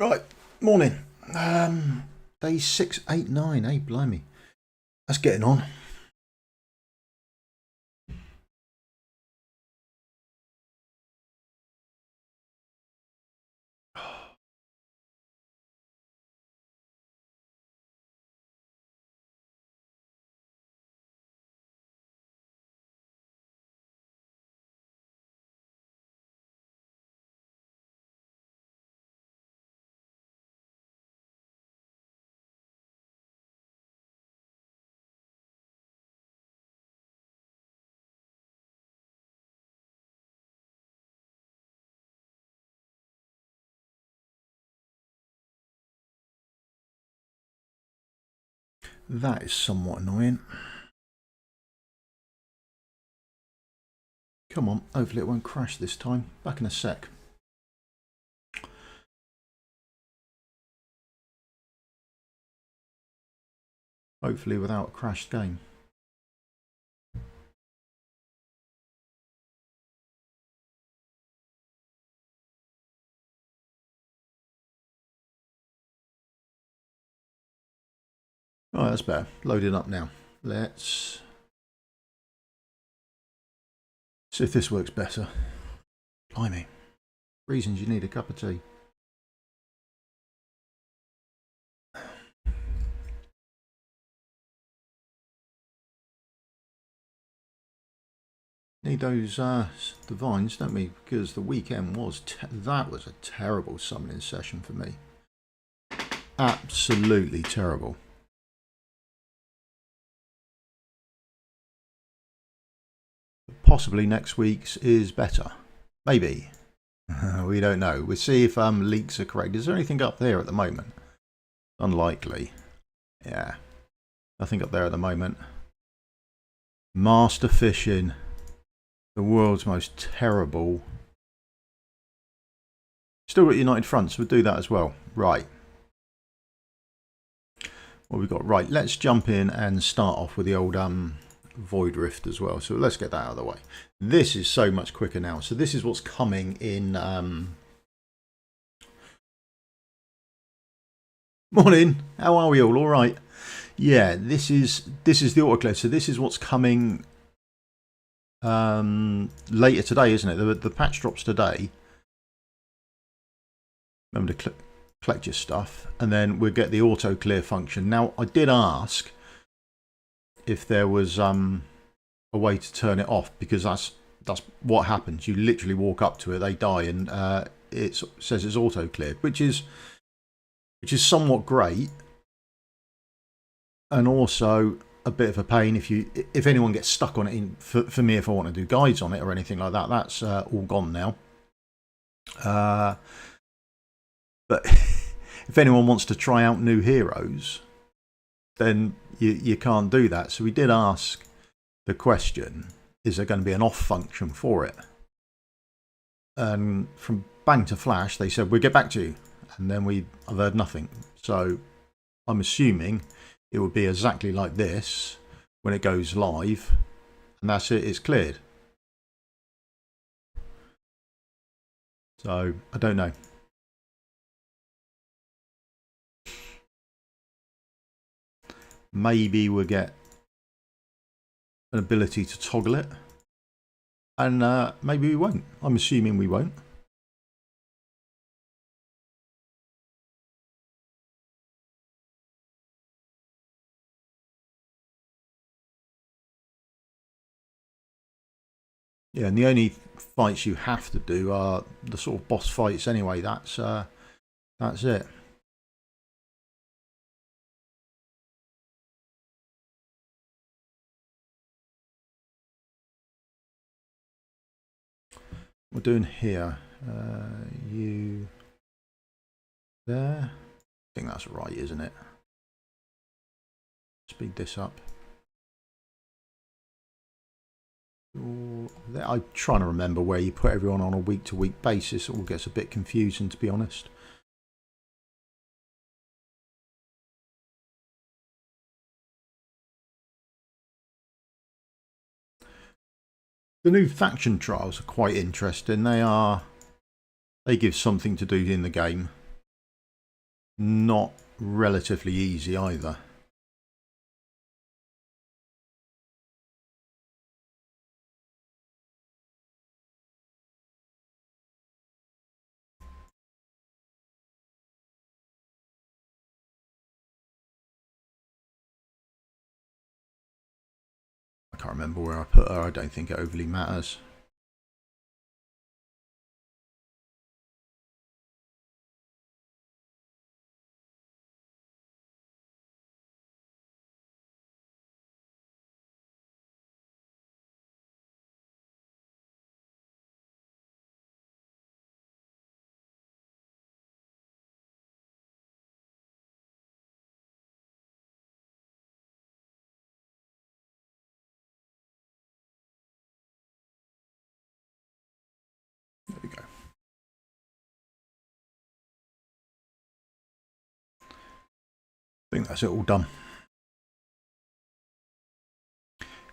Right, morning. Day 689, eh? Blimey. That's getting on. That is somewhat annoying. Come on, hopefully it won't crash this time. Back in a sec. Hopefully without a crashed game. Oh, that's better. Loading up now. Let's see if this works better. Blimey. Reasons you need a cup of tea. Need those divines, don't we? Because the weekend was that was a terrible summoning session for me. Absolutely terrible. Possibly next week's is better. Maybe. We don't know. We'll see if leaks are correct. Is there anything up there at the moment? Unlikely. Yeah. Nothing up there at the moment. Master fishing. The world's most terrible. Still got United Fronts. We'll do that as well. Right. What we've got. Right. Let's jump in and start off with the old Void Rift as well. So let's get that out of the way. This is so much quicker now. So this is what's coming in. Morning. How are we all right? Yeah, this is the autoclave. So this is what's coming later today, isn't it? The patch drops today. Remember to collect your stuff, and then we'll get the auto clear function. Now I did ask if there was a way to turn it off, because that's what happens. You literally walk up to it, they die, and it says it's auto cleared, which is somewhat great, and also a bit of a pain if anyone gets stuck on it. For me, if I want to do guides on it or anything like that, that's all gone now. But if anyone wants to try out new heroes, then you can't do that. So we did ask the question, is there going to be an off function for it? And from bang to flash, they said, we'll get back to you. And then I've heard nothing. So I'm assuming it would be exactly like this when it goes live. And that's it, it's cleared. So I don't know. Maybe we'll get an ability to toggle it, and maybe we won't. I'm assuming we won't. Yeah, and the only fights you have to do are the sort of boss fights anyway. That's it. We're doing here. You there? I think that's right, isn't it? Speed this up. I'm trying to remember where you put everyone on a week-to-week basis. It all gets a bit confusing, to be honest. The new faction trials are quite interesting. They give something to do in the game. not relatively easy either. I can't remember where I put her. I don't think it overly matters. There we go. I think that's it all done.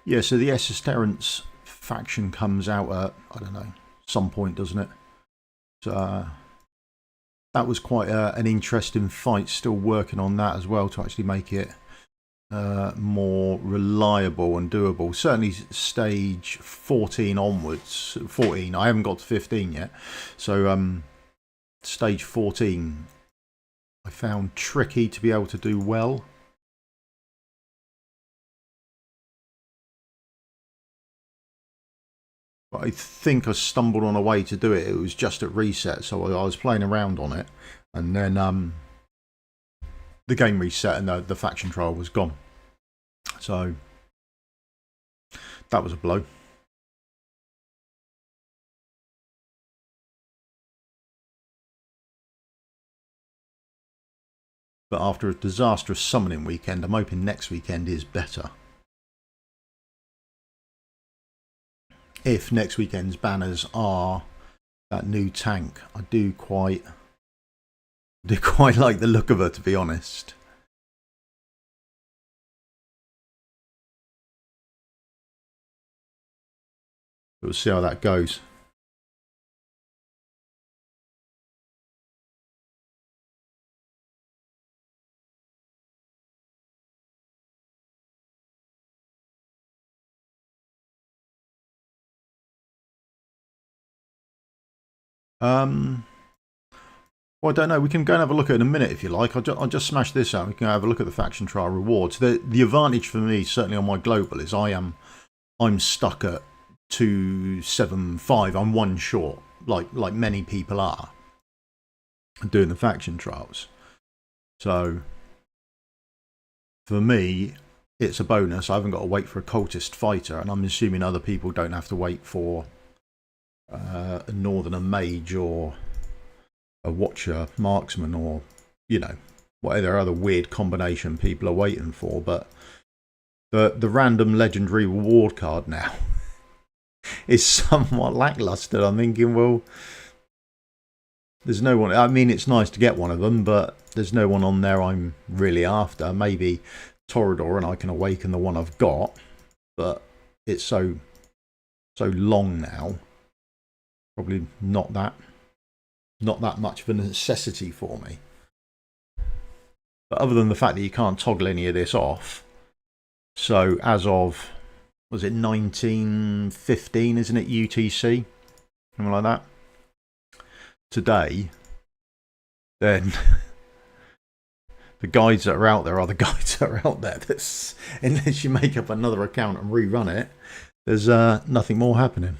Yeah, so the Essos Terrence faction comes out at, I don't know, some point, doesn't it? So that was quite an interesting fight. Still working on that as well to actually make it more reliable and doable. Certainly stage 14 onwards. 14, I haven't got to 15 yet. So stage 14 I found tricky to be able to do well. But I think I stumbled on a way to do it. It was just at reset, so I was playing around on it, and then the game reset and the faction trial was gone. So that was a blow. But after a disastrous summoning weekend, I'm hoping next weekend is better. If next weekend's banners are that new tank, I do quite like the look of her, to be honest. We'll see how that goes. Well, I don't know. We can go and have a look at it in a minute if you like. I'll just smash this out. We can have a look at the faction trial rewards. The advantage for me, certainly on my global, is I'm stuck at 275. I'm one short, like many people are doing the faction trials. So for me, it's a bonus. I haven't got to wait for a cultist fighter, and I'm assuming other people don't have to wait for a northerner mage or a watcher marksman, or whatever other weird combination people are waiting for. But the random legendary reward card now is somewhat lackluster. I'm thinking, well, there's no one. I mean, it's nice to get one of them, but there's no one on there I'm really after. Maybe Torador, and I can awaken the one I've got, but it's so long now. Probably not that much of a necessity for me. But other than the fact that you can't toggle any of this off, so as of, was it 1915, isn't it, UTC? Something like that. Today, then the guides that are out there are the guides that are out there. That's, unless you make up another account and rerun it, there's nothing more happening.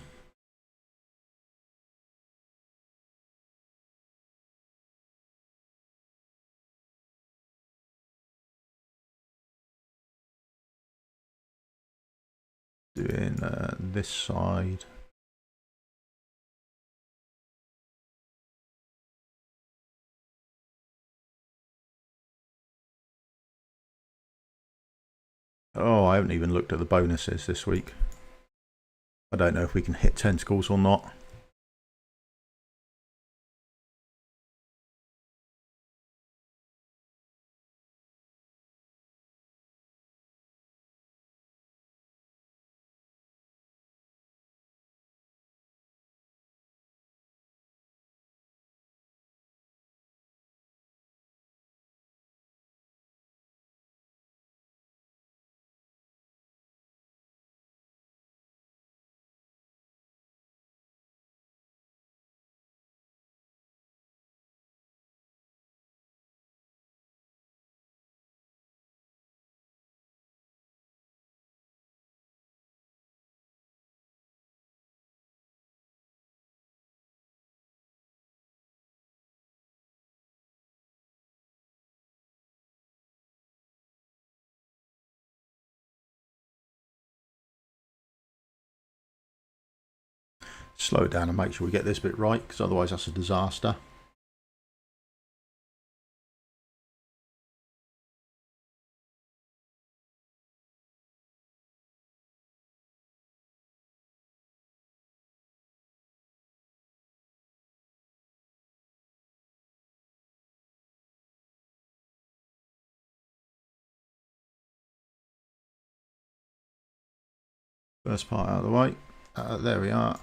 Doing this side. Oh, I haven't even looked at the bonuses this week. I don't know if we can hit tentacles or not. Slow it down and make sure we get this bit right, because otherwise that's a disaster. First part out of the way. There we are.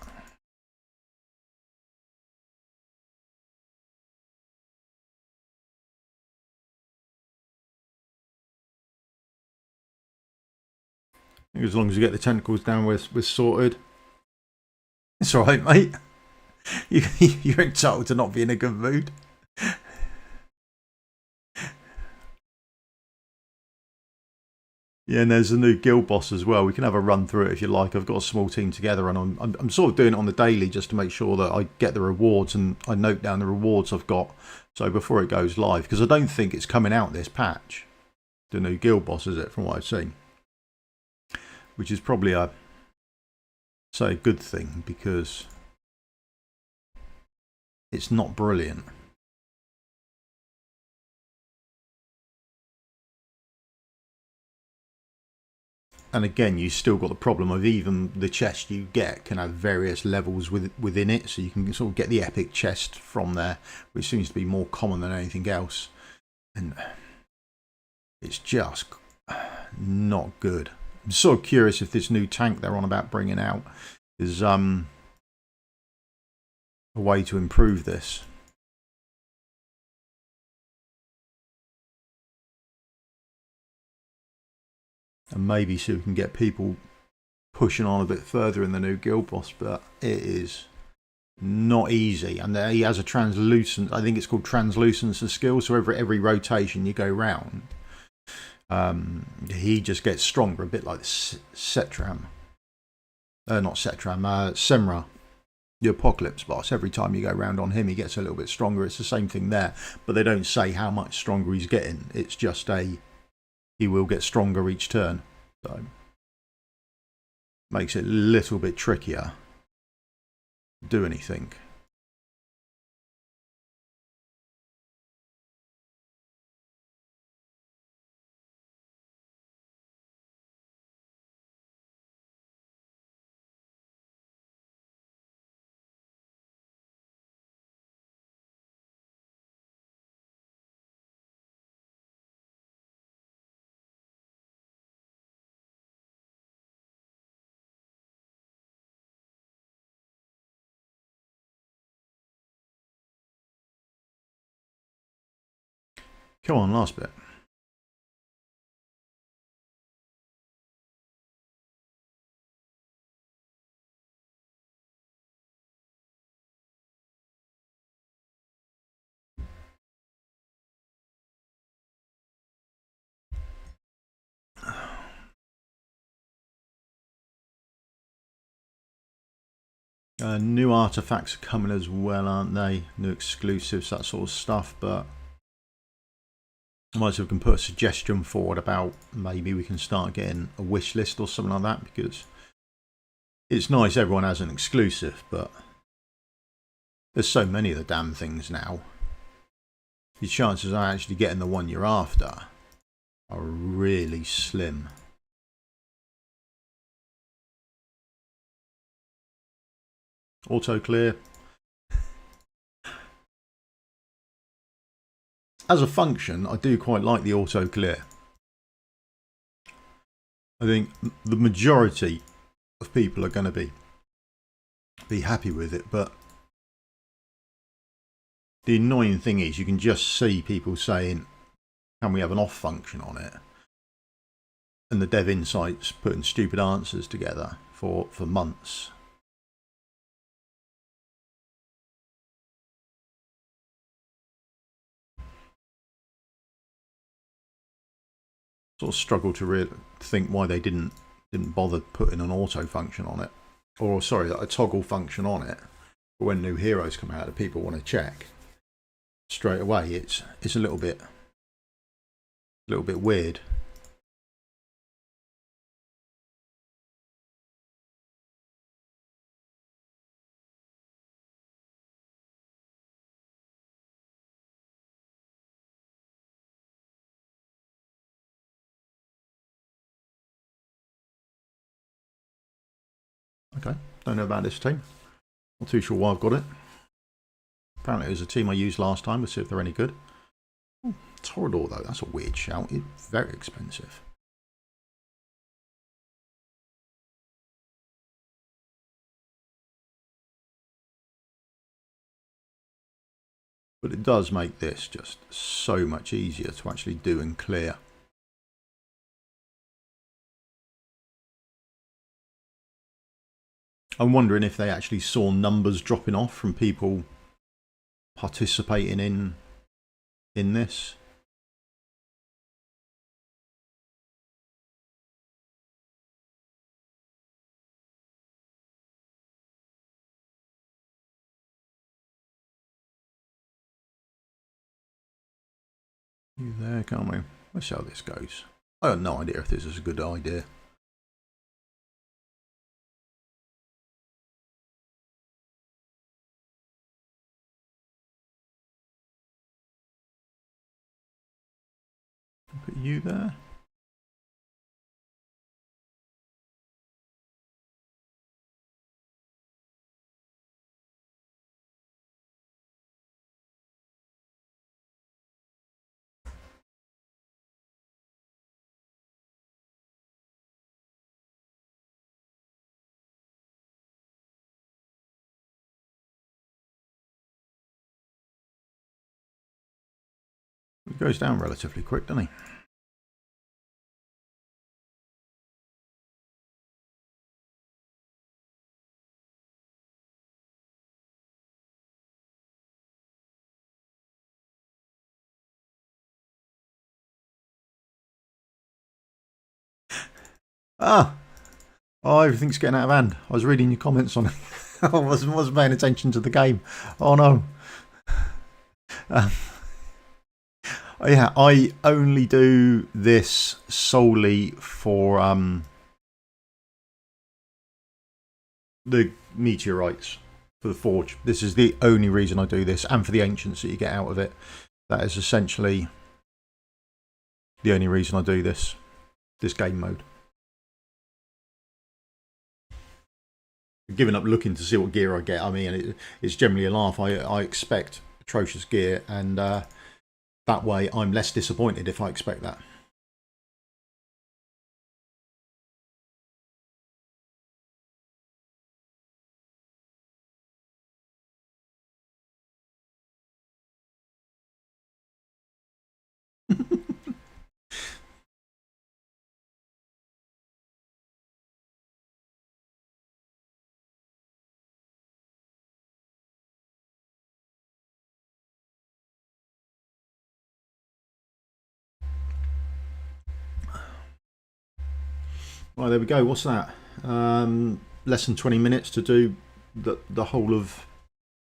As long as you get the tentacles down, we're sorted. It's alright, mate. You're entitled to not be in a good mood. Yeah, and there's a new guild boss as well. We can have a run through it if you like. I've got a small team together, and I'm sort of doing it on the daily just to make sure that I get the rewards, and I note down the rewards I've got. So before it goes live, because I don't think it's coming out this patch, the new guild boss, is it, from what I've seen? Which is probably a good thing, because it's not brilliant. And again, you still got the problem of even the chest you get can have various levels within it, so you can sort of get the epic chest from there, which seems to be more common than anything else. And it's just not good. I'm sort of curious if this new tank they're on about bringing out is a way to improve this. And maybe so we can get people pushing on a bit further in the new guild boss, but it is not easy. And he has a translucent, I think it's called translucence of skill, so every rotation you go round, he just gets stronger, a bit like Setram. Not Setram, Semra, the Apocalypse boss. Every time you go round on him, he gets a little bit stronger. It's the same thing there, but they don't say how much stronger he's getting. It's just he will get stronger each turn. So makes it a little bit trickier to do anything. Come on, last bit. New artifacts are coming as well, aren't they? New exclusives, that sort of stuff, but I might as well can put a suggestion forward about maybe we can start getting a wish list or something like that, because it's nice everyone has an exclusive, but there's so many of the damn things now. Your chances of actually getting the one you're after are really slim. Auto clear. As a function, I do quite like the auto clear. I think the majority of people are going to be happy with it, but the annoying thing is you can just see people saying, can we have an off function on it? And the dev insights putting stupid answers together for months. Sort of struggle to think why they didn't bother putting an auto function on it, or sorry, a toggle function on it. But when new heroes come out that people want to check straight away, it's a little bit weird. Okay, don't know about this team. Not too sure why I've got it. Apparently it was a team I used last time. We'll see if they're any good. Torador though, that's a weird shout. It's very expensive. But it does make this just so much easier to actually do and clear. I'm wondering if they actually saw numbers dropping off from people participating in this. You there, can't we? Let's see how this goes. I have no idea if this is a good idea. Put you there. He goes down relatively quick, doesn't he? Ah! Oh, everything's getting out of hand. I was reading your comments on it. I wasn't paying attention to the game. Oh no. Yeah, I only do this solely for the meteorites, for the forge. This is the only reason I do this, and for the ancients that you get out of it. That is essentially the only reason I do this game mode. Giving up looking to see what gear I get. I mean, it's generally a laugh. I expect atrocious gear, and that way I'm less disappointed if I expect that. Right, there we go. What's that? Less than 20 minutes to do the whole of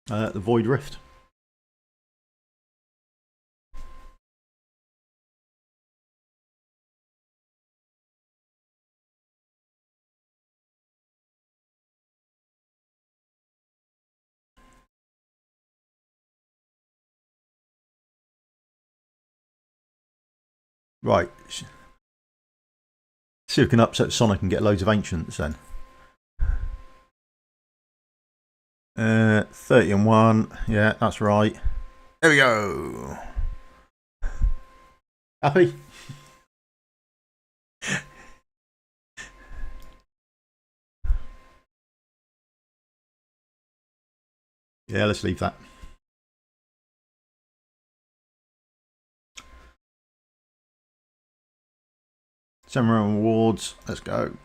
the Void Rift. Right. See if we can upset Sonic and get loads of ancients then. 30 and 1. Yeah, that's right. There we go. Happy? Yeah, let's leave that. Samurai rewards. Let's go.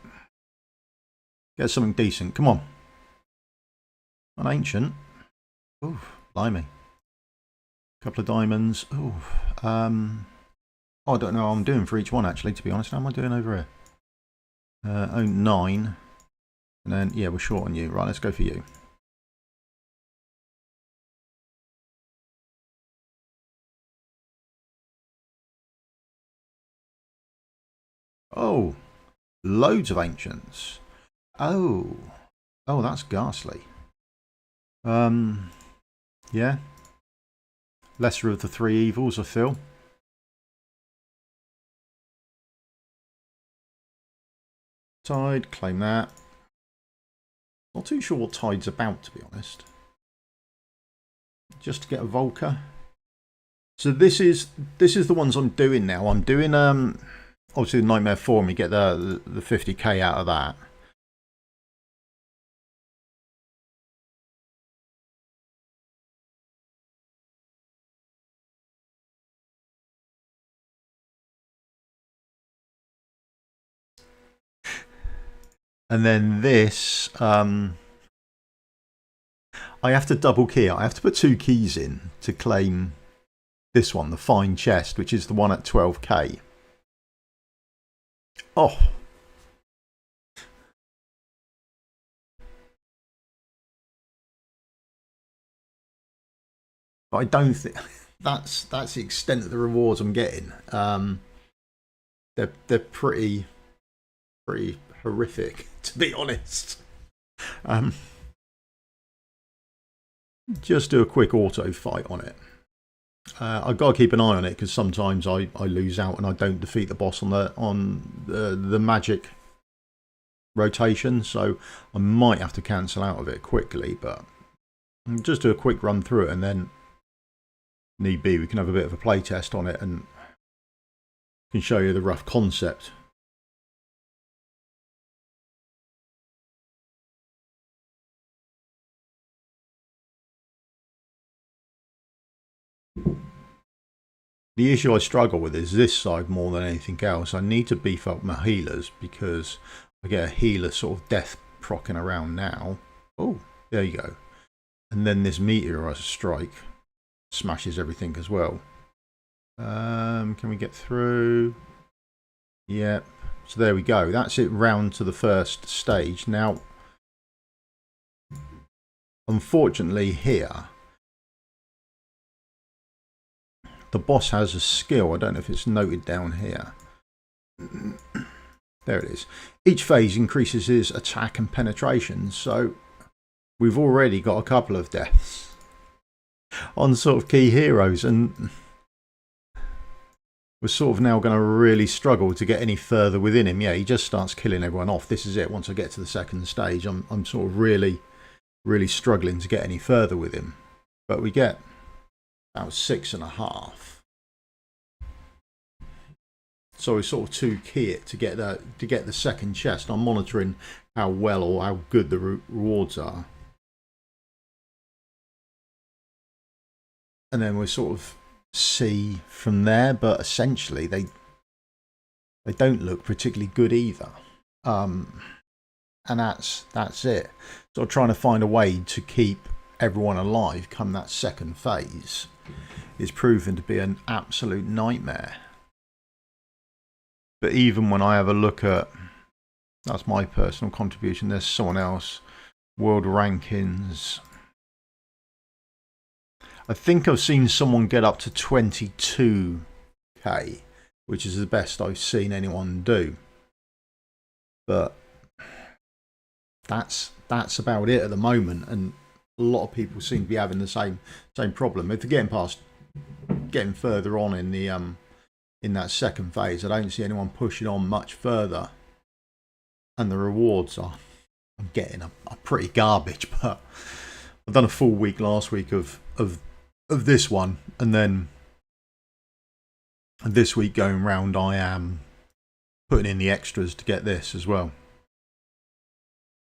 Get something decent. Come on. An ancient. Ooh, blimey. Couple of diamonds. Ooh. I don't know what I'm doing for each one actually, to be honest. How am I doing over here? 9. And then, yeah, we're short on you. Right, let's go for you. Oh, loads of ancients. Oh, that's ghastly. Yeah. Lesser of the three evils, I feel. Tide, claim that. Not too sure what Tide's about, to be honest. Just to get a Volca. So this is the ones I'm doing now. I'm doing obviously the Nightmare Forum. You get the 50k out of that. And then this, I have to double key. I have to put 2 keys in to claim this one, the Fine Chest, which is the one at 12k. Oh. But I don't think that's the extent of the rewards I'm getting. They're pretty horrific, to be honest. Just do a quick auto fight on it. I've got to keep an eye on it because sometimes I lose out and I don't defeat the boss on the magic rotation, so I might have to cancel out of it quickly, but just do a quick run through it, and then need be we can have a bit of a play test on it and can show you the rough concept. The issue I struggle with is this side more than anything else. I need to beef up my healers because I get a healer sort of death procking around now. Oh, there you go. And then this meteor strike smashes everything as well. Can we get through? Yep. So there we go. That's it round to the first stage. Now, unfortunately here, the boss has a skill. I don't know if it's noted down here. There it is. Each phase increases his attack and penetration. So we've already got a couple of deaths on sort of key heroes, and we're sort of now going to really struggle to get any further within him. Yeah, he just starts killing everyone off. This is it. Once I get to the second stage, I'm sort of really struggling to get any further with him. But we get about 6.5. So we sort of 2 key it to get the second chest. I'm monitoring how well or how good the rewards are, and then we sort of see from there. But essentially, they don't look particularly good either. And that's it. So trying to find a way to keep everyone alive come that second phase is proven to be an absolute nightmare. But even when I have a look at, that's my personal contribution, there's someone else, world rankings. I think I've seen someone get up to 22k, which is the best I've seen anyone do. But that's about it at the moment, and a lot of people seem to be having the same problem. If they're getting further on in the in that second phase, I don't see anyone pushing on much further, and the rewards I'm getting are pretty garbage. But I've done a full week last week of this one, and then this week going round I am putting in the extras to get this as well.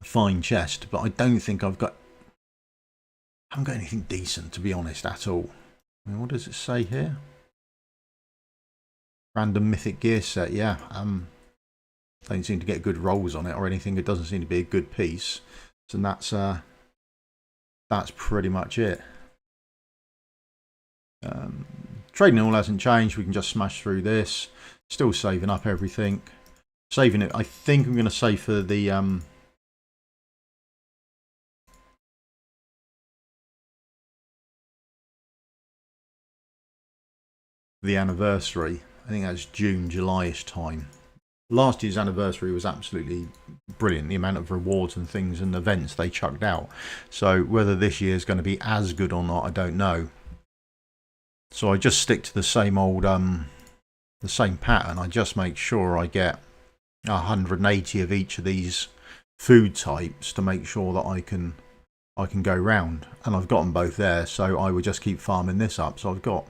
A fine chest, but I don't think I haven't got anything decent, to be honest, at all. I mean, what does it say here? Random mythic gear set, yeah. Don't seem to get good rolls on it or anything. It doesn't seem to be a good piece. So that's pretty much it. Trading all hasn't changed. We can just smash through this. Still saving up everything. Saving it. I think I'm going to save for the anniversary. I think that's June, July-ish time. Last year's anniversary was absolutely brilliant. The amount of rewards and things and events they chucked out. So whether this year is going to be as good or not, I don't know. So I just stick to the same old, the same pattern. I just make sure I get 180 of each of these food types to make sure that I can go round, and I've got them both there, so I would just keep farming this up. So I've got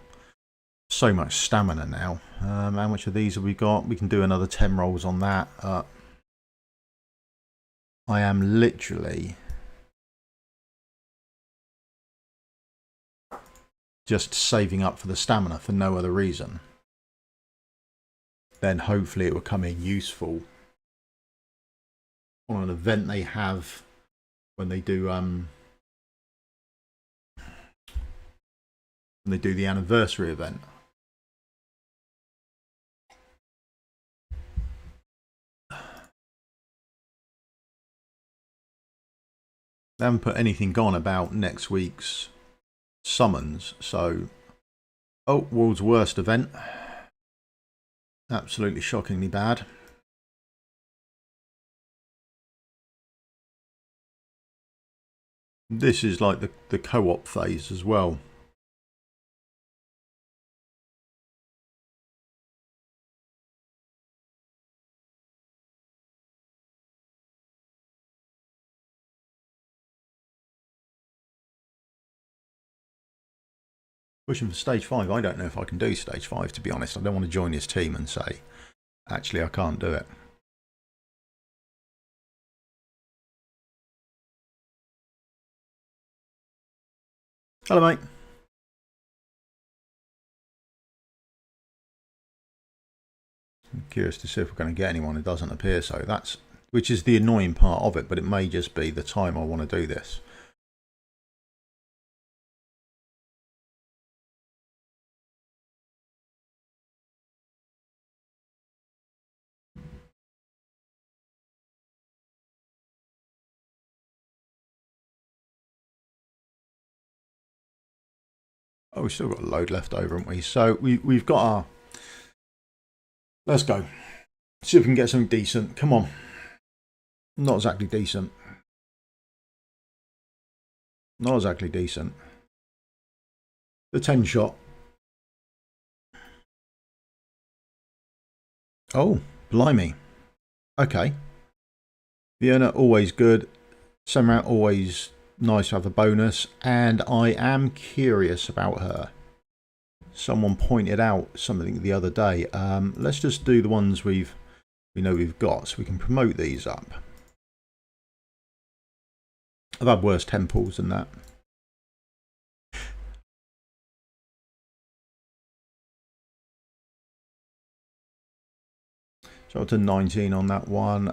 so much stamina now. How much of these have we got? We can do another 10 rolls on that. I am literally just saving up for the stamina for no other reason. Then hopefully it will come in useful on an event they have when they do the anniversary event. They haven't put anything on about next week's summons, so world's worst event. Absolutely shockingly bad. This is like the co-op phase as well. Pushing for stage 5. I don't know if I can do stage 5, to be honest. I don't want to join his team and say, actually, I can't do it. Hello, mate. I'm curious to see if we're going to get anyone. It doesn't appear so. Which is the annoying part of it, but it may just be the time I want to do this. Oh, we've still got a load left over, haven't we? So we've got our... Let's go. See if we can get something decent. Come on. Not exactly decent. Not exactly decent. The 10 shot. Oh, blimey. Okay. Vienna, always good. Semrat, always nice to have a bonus. And I am curious about her. Someone pointed out something the other day. Let's just do the ones we know we've got, so we can promote these up. I've had worse temples than that. So up to 19 on that one.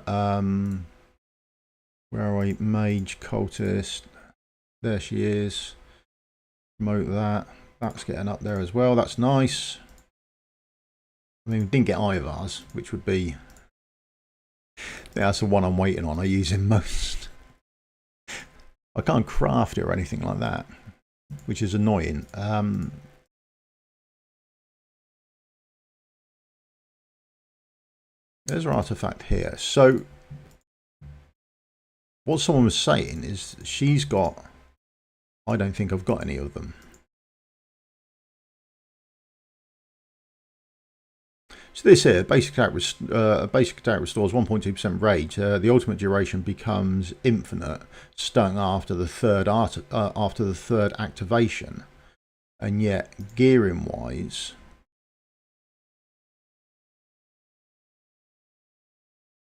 Where are we? Mage, cultist. There she is. Promote that. That's getting up there as well. That's nice. I mean, we didn't get Ivars, which would be... that's the one I'm waiting on. I use him most. I can't craft it or anything like that, which is annoying. There's our artifact here. So what someone was saying is she's got... I don't think I've got any of them. So this here, basic attack restores 1.2% rage. The ultimate duration becomes infinite, stung after the third activation. And yet, gearing wise,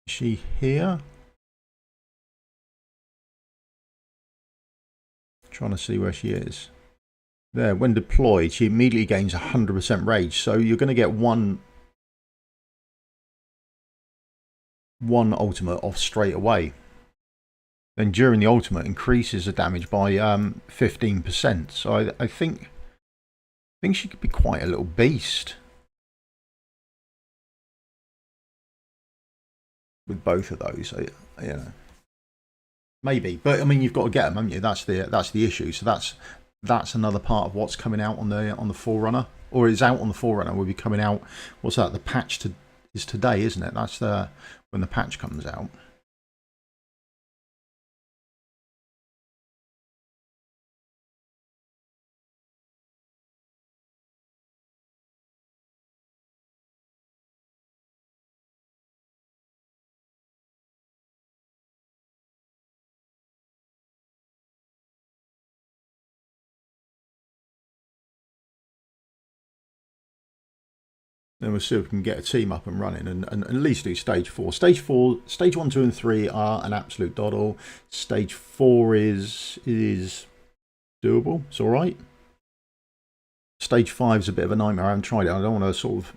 is she here? Trying to see where she is. There, when deployed, she immediately gains 100% rage. So you're going to get one ultimate off straight away. Then during the ultimate, increases the damage by 15%. So I think she could be quite a little beast with both of those. You know, maybe, but I mean, you've got to get them, haven't you? That's the issue. So that's another part of what's coming out on the Forerunner, or is out on the Forerunner. Will be coming out. What's that? The patch is today, isn't it? That's when the patch comes out. Then we'll see if we can get a team up and running and at least do stage 4. Stage 1, 2 and 3 are an absolute doddle. Stage 4 is doable. It's all right. Stage 5 is a bit of a nightmare. I haven't tried it. I don't want to sort of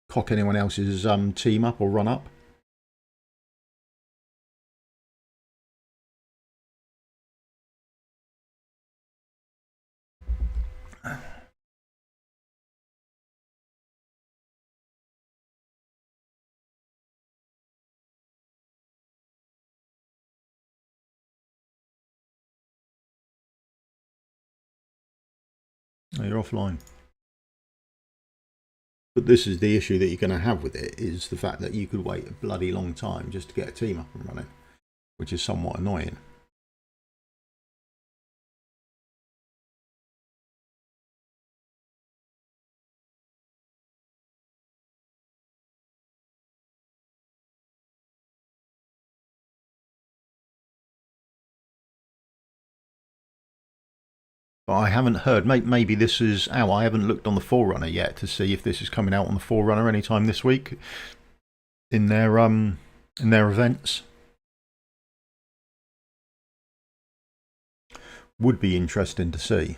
cock anyone else's team up or run up. No, you're offline. But this is the issue that you're going to have with it, is the fact that you could wait a bloody long time just to get a team up and running, which is somewhat annoying. But I haven't heard. Maybe this is out. I haven't looked on the Forerunner yet to see if this is coming out on the Forerunner anytime this week in their events. Would be interesting to see.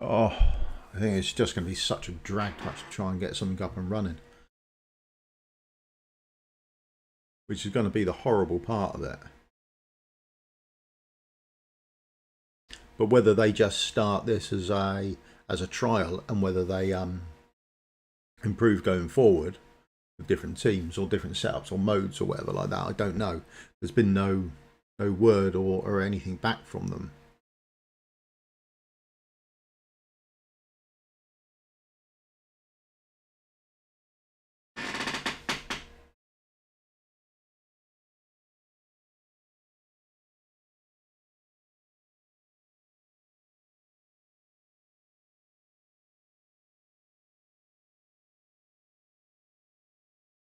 Oh, I think it's just going to be such a drag to try and get something up and running, which is going to be the horrible part of it. But whether they just start this as a trial and whether they improve going forward with different teams or different setups or modes or whatever like that, I don't know. There's been no word or anything back from them.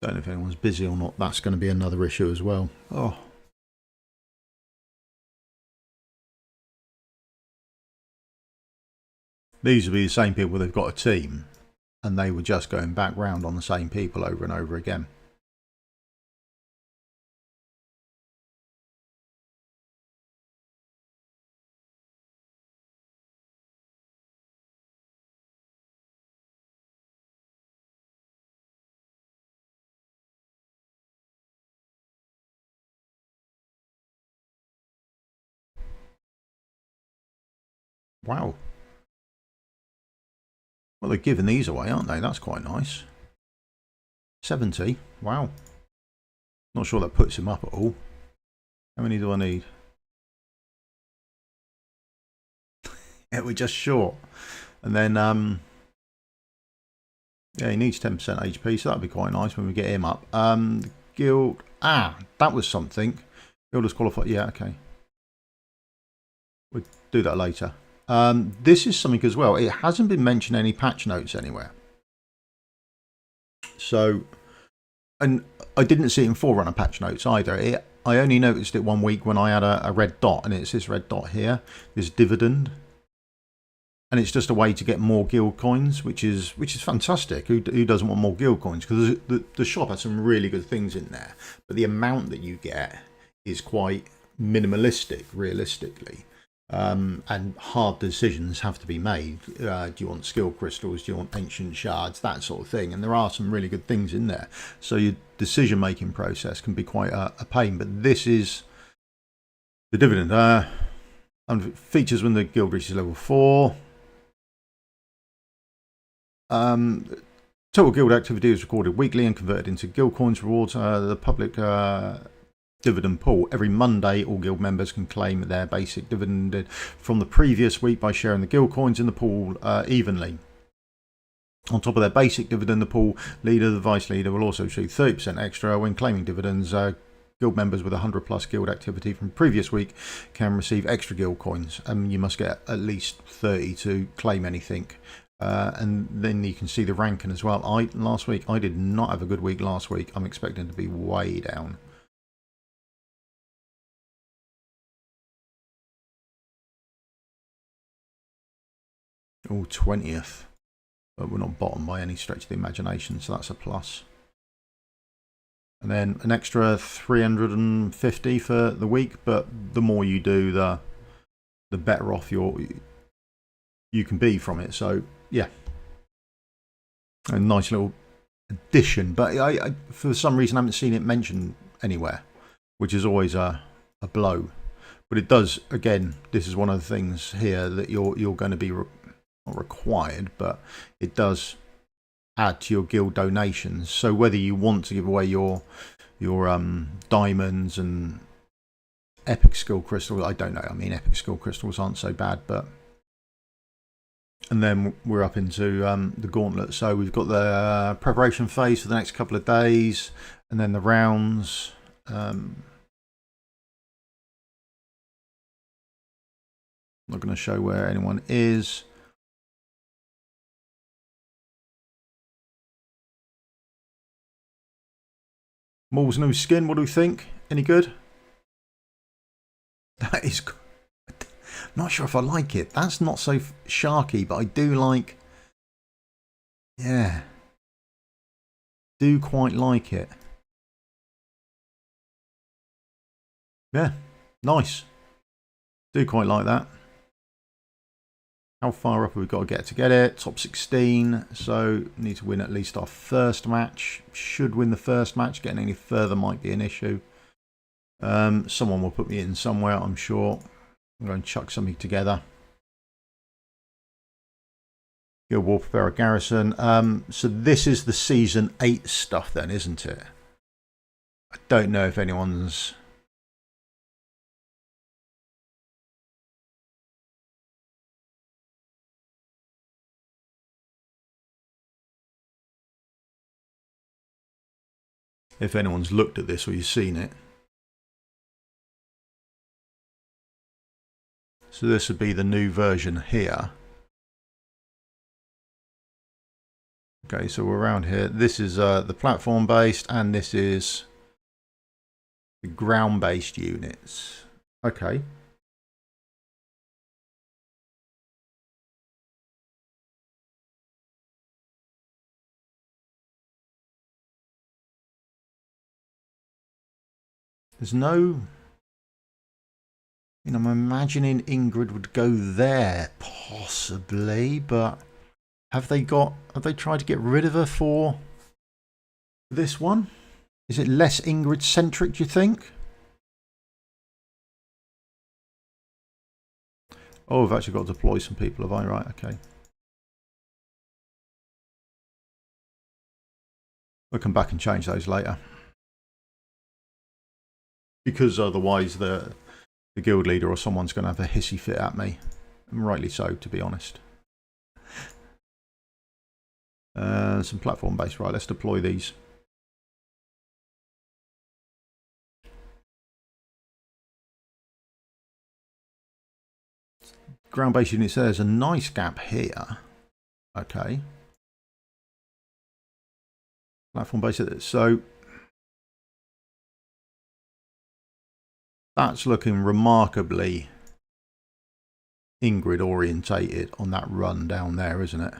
Don't know if anyone's busy or not. That's going to be another issue as well. Oh. These will be the same people. They've got a team and they were just going back round on the same people over and over again. Wow. Well, they're giving these away, aren't they? That's quite nice. 70. Wow. Not sure that puts him up at all. How many do I need? Yeah, we're just short. And then, yeah, he needs 10% HP, so that'd be quite nice when we get him up. Guild. That was something. Guild is qualified. Yeah, okay. We'll do that later. This is something as well. It hasn't been mentioned in any patch notes anywhere. So, and I didn't see it in Forerunner patch notes either. I only noticed it one week when I had a red dot, and it's this red dot here, this dividend. And it's just a way to get more guild coins, which is fantastic. Who doesn't want more guild coins? Because the shop has some really good things in there, but the amount that you get is quite minimalistic, realistically. And hard decisions have to be made. Do you want skill crystals? Do you want ancient shards? That sort of thing. And there are some really good things in there. So your decision making process can be quite a pain. But this is the dividend. And features when the guild reaches level 4. Total guild activity is recorded weekly and converted into guild coins rewards. The public dividend pool. Every Monday, all guild members can claim their basic dividend from the previous week by sharing the guild coins in the pool evenly. On top of their basic dividend, the pool leader, the vice leader, will also receive 30% extra when claiming dividends. Guild members with 100 plus guild activity from previous week can receive extra guild coins. You must get at least 30 to claim anything. And then you can see the ranking as well. Last week I did not have a good week last week. I'm expecting to be way down. Oh, 20th. But we're not bottom by any stretch of the imagination, so that's a plus. And then an extra 350 for the week, but the more you do, the better off you can be from it. So yeah, a nice little addition. But I for some reason I haven't seen it mentioned anywhere, which is always a blow. But it does, again, this is one of the things here that you're going to be not required, but it does add to your guild donations. So whether you want to give away your diamonds and epic skill crystals, I don't know. I mean, epic skill crystals aren't so bad, but and then we're up into the gauntlet. So we've got the preparation phase for the next couple of days, and then the rounds. Not going to show where anyone is. Maul's new skin, what do we think? Any good? That is good. Not sure if I like it. That's not so sharky, but I do like... Yeah. Do quite like it. Yeah, nice. Do quite like that. How far up have we got to get it? Top 16. So need to win at least our first match. Should win the first match. Getting any further might be an issue. Someone will put me in somewhere, I'm sure. I'm going to chuck something together. Guild War, prepare a garrison. So this is the season 8 stuff then, isn't it? I don't know if anyone's... If anyone's looked at this or you've seen it. So this would be the new version here. Okay, so we're around here. This is the platform based, and this is the ground based units. Okay. There's no... I'm imagining Ingrid would go there, possibly, but have they tried to get rid of her for this one? Is it less Ingrid centric, do you think? Oh, I've actually got to deploy some people, have I? Right, okay. We'll come back and change those later. Because otherwise the guild leader or someone's going to have a hissy fit at me. And rightly so, to be honest. Some platform based. Right, let's deploy these. Ground based units, there's a nice gap here. Okay. Platform based. So that's looking remarkably Ingrid orientated on that run down there, isn't it?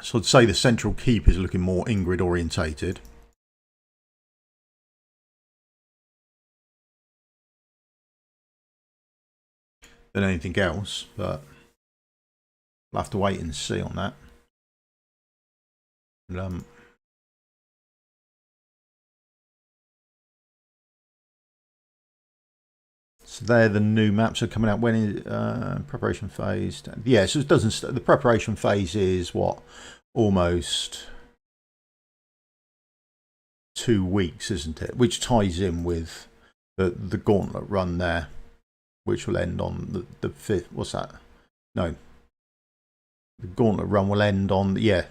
So I'd say the central keep is looking more Ingrid orientated. Than anything else, but we'll have to wait and see on that. So they're the new maps are coming out. When is preparation phase? Yeah, so it doesn't. The preparation phase is what, almost 2 weeks, isn't it? Which ties in with the gauntlet run there. which will end on the 5th. What's that? No. The Gauntlet run will end on, the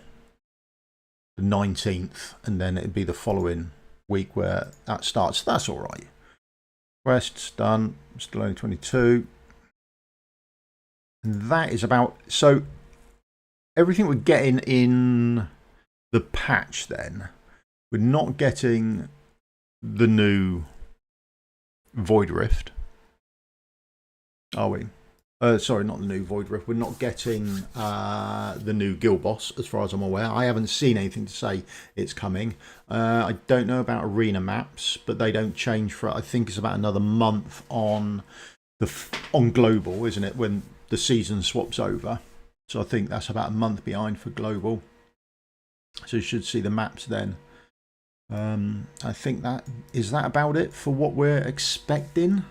19th, and then it'd be the following week where that starts. That's all right. Quest's done. Still only 22. And that is about... So, everything we're getting in the patch then, we're not getting the new Void Rift. Are we? Sorry, not the new Void Rift. We're not getting the new Guild Boss, as far as I'm aware. I haven't seen anything to say it's coming. I don't know about arena maps, but they don't change for, I think it's about another month on global, isn't it, when the season swaps over. So I think that's about a month behind for global. So you should see the maps then. I think is that about it for what we're expecting.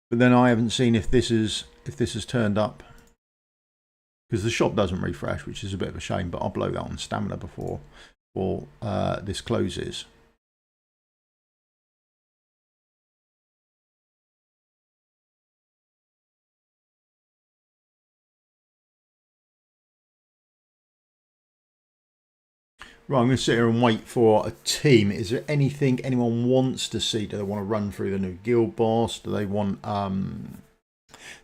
But then I haven't seen if this has turned up, because the shop doesn't refresh, which is a bit of a shame. But I'll blow that on stamina before this closes. Right, I'm going to sit here and wait for a team. Is there anything anyone wants to see? Do they want to run through the new Guild Boss? Do they want to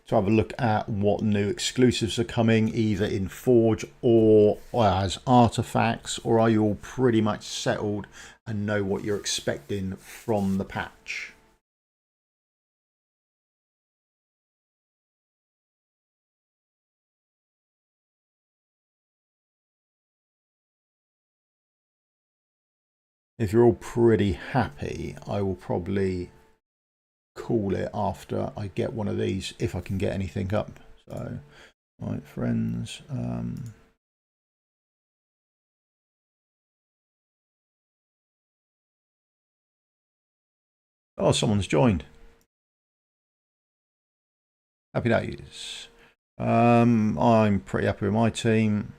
have a look at what new exclusives are coming, either in Forge or as artifacts? Or are you all pretty much settled and know what you're expecting from the patch? If you're all pretty happy, I will probably call it after I get one of these, if I can get anything up. So, right, friends. Oh, someone's joined. Happy days. I'm pretty happy with my team.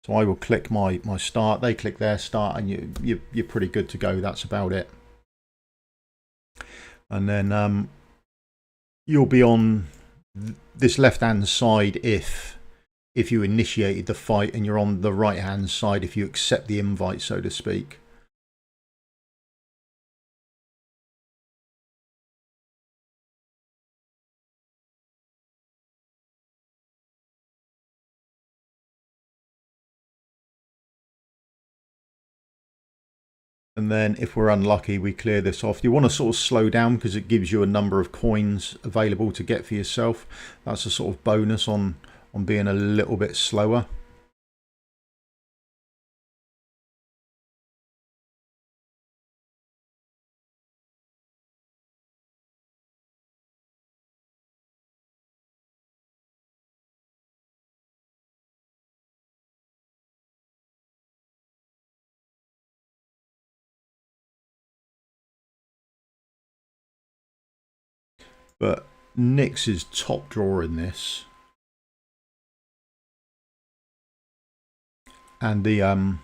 So I will click my start. They click their start, and you're pretty good to go. That's about it. And then you'll be on this left-hand side if you initiated the fight, and you're on the right-hand side if you accept the invite, so to speak. And then if we're unlucky, we clear this off. You want to sort of slow down because it gives you a number of coins available to get for yourself. That's a sort of bonus on being a little bit slower. But Nyx is top drawer in this. And the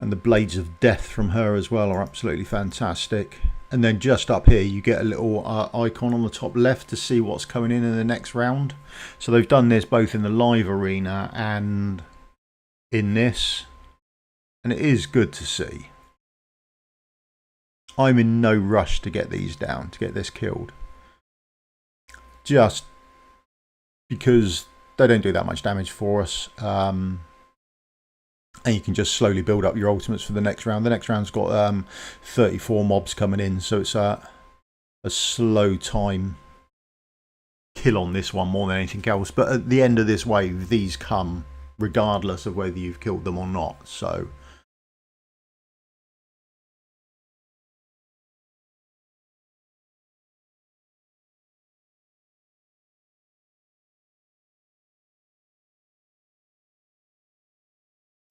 Blades of Death from her as well are absolutely fantastic. And then just up here you get a little icon on the top left to see what's coming in the next round. So they've done this both in the live arena and in this, and it is good to see. I'm in no rush to get these down, to get this killed, just because they don't do that much damage for us. And you can just slowly build up your ultimates for the next round. The next round's got 34 mobs coming in, so it's a slow time kill on this one more than anything else. But at the end of this wave, these come regardless of whether you've killed them or not. So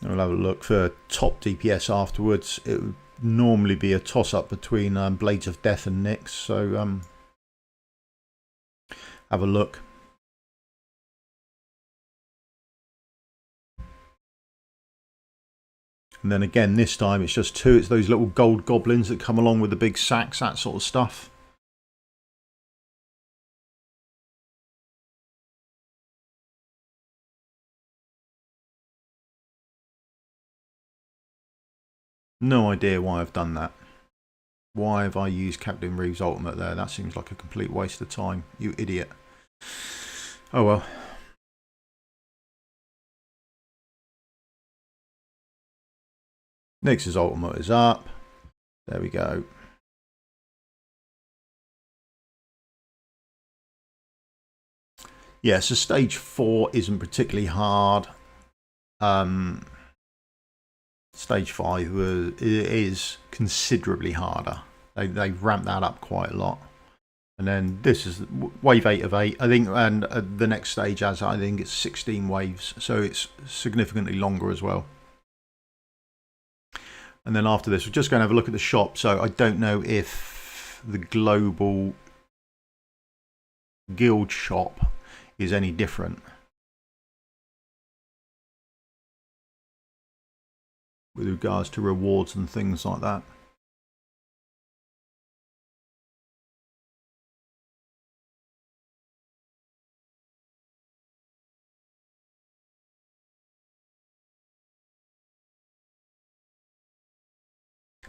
we'll have a look for top DPS afterwards. It would normally be a toss-up between Blades of Death and Nyx. So have a look. And then again, this time it's just 2. It's those little gold goblins that come along with the big sacks, that sort of stuff. No idea why I've done that. Why have I used Captain Reeves' ultimate there? That seems like a complete waste of time, you idiot. Oh well. Nyx's ultimate is up. There we go. Yeah, so stage 4 isn't particularly hard. Stage 5 is considerably harder. They've ramped that up quite a lot. And then this is wave 8 of 8, I think, and the next stage has, I think it's 16 waves, so it's significantly longer as well. And then after this, we're just going to have a look at the shop. So I don't know if the global guild shop is any different with regards to rewards and things like that.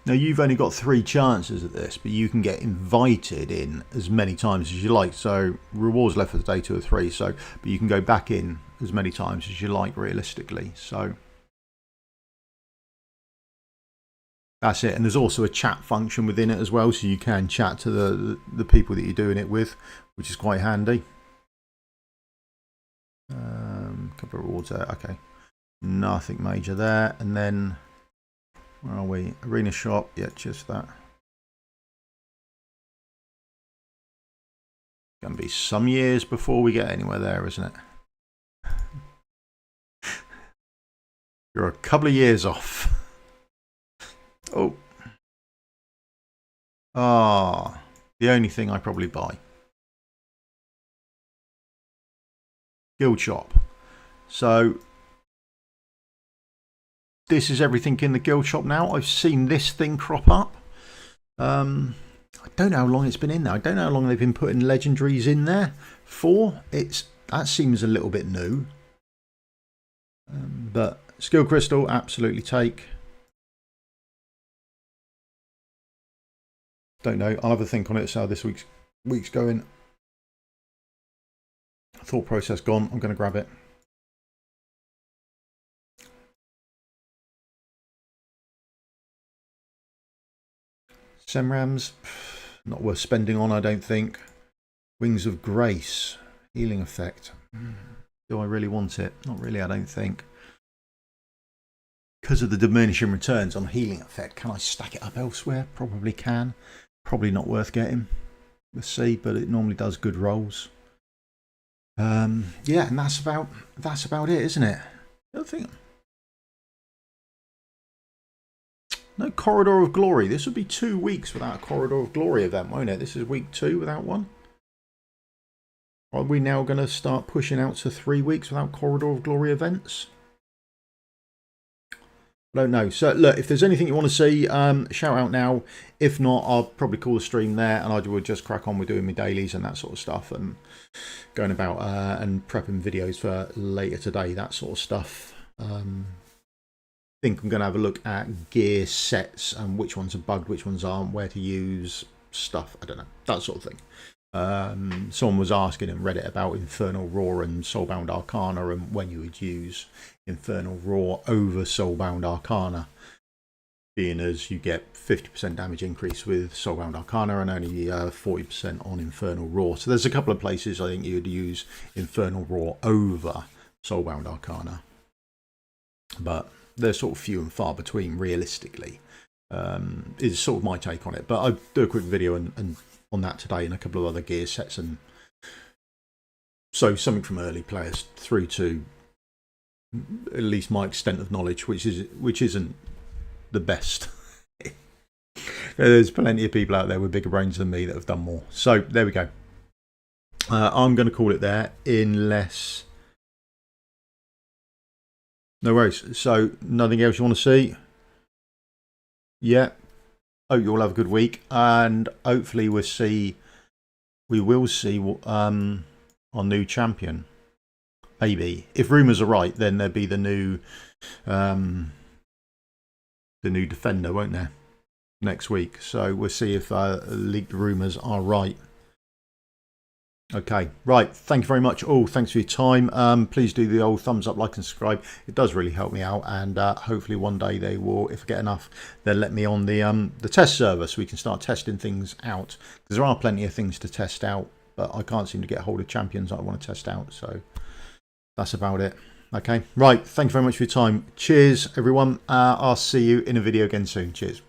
Now you've only got 3 chances at this, but you can get invited in as many times as you like. So rewards left for the day 2 or 3. So, but you can go back in as many times as you like realistically. So that's it. And there's also a chat function within it as well, so you can chat to the people that you're doing it with, which is quite handy. Couple of rewards there. Okay, nothing major there. And then where are we? Arena shop. Yeah, just that. Going to be some years before we get anywhere there, isn't it? You're a couple of years off. Oh. Ah, the only thing I probably buy. Guild shop. So this is everything in the guild shop now. I've seen this thing crop up. I don't know how long it's been in there. I don't know how long they've been putting legendaries in there for. That seems a little bit new. But skill crystal, absolutely take. Don't know. I'll have a think on it. So this week's going. Thought process gone. I'm going to grab it. Semrams, not worth spending on, I don't think. Wings of Grace, healing effect. Do I really want it? Not really, I don't think. Because of the diminishing returns on healing effect, can I stack it up elsewhere? Probably can. Probably not worth getting. We'll see, but it normally does good rolls. Yeah, and that's about it, isn't it? I think. No Corridor of Glory. This would be 2 weeks without a Corridor of Glory event, won't it? This is week 2 without one. Are we now going to start pushing out to 3 weeks without Corridor of Glory events? I don't know. So look, if there's anything you want to see, shout out now. If not, I'll probably call the stream there and I will just crack on with doing my dailies and that sort of stuff and going about and prepping videos for later today, that sort of stuff. Think I'm going to have a look at gear sets and which ones are bugged, which ones aren't, where to use stuff. I don't know, that sort of thing. Someone was asking in Reddit about Infernal Roar and Soulbound Arcana and when you would use Infernal Roar over Soulbound Arcana, being as you get 50% damage increase with Soulbound Arcana and only 40% on Infernal Roar. So there's a couple of places I think you would use Infernal Roar over Soulbound Arcana, but they're sort of few and far between realistically, is sort of my take on it. But I'll do a quick video and on that today and a couple of other gear sets, and so something from early players through to at least my extent of knowledge, which isn't the best. There's plenty of people out there with bigger brains than me that have done more. So there we go. I'm going to call it there unless... No worries. So nothing else you want to see? yeah, hope you all have a good week, and hopefully we will see our new champion. Maybe if rumours are right, then there'll be the new defender, won't there, next week? So we'll see if leaked rumours are right. Okay, right. Thank you very much all. Thanks for your time. Please do the old thumbs up, like and subscribe. It does really help me out, and hopefully one day they will, if I get enough, they'll let me on the test server so we can start testing things out. Because there are plenty of things to test out, but I can't seem to get hold of champions that I want to test out. So that's about it. Okay, right. Thank you very much for your time. Cheers, everyone. I'll see you in a video again soon. Cheers.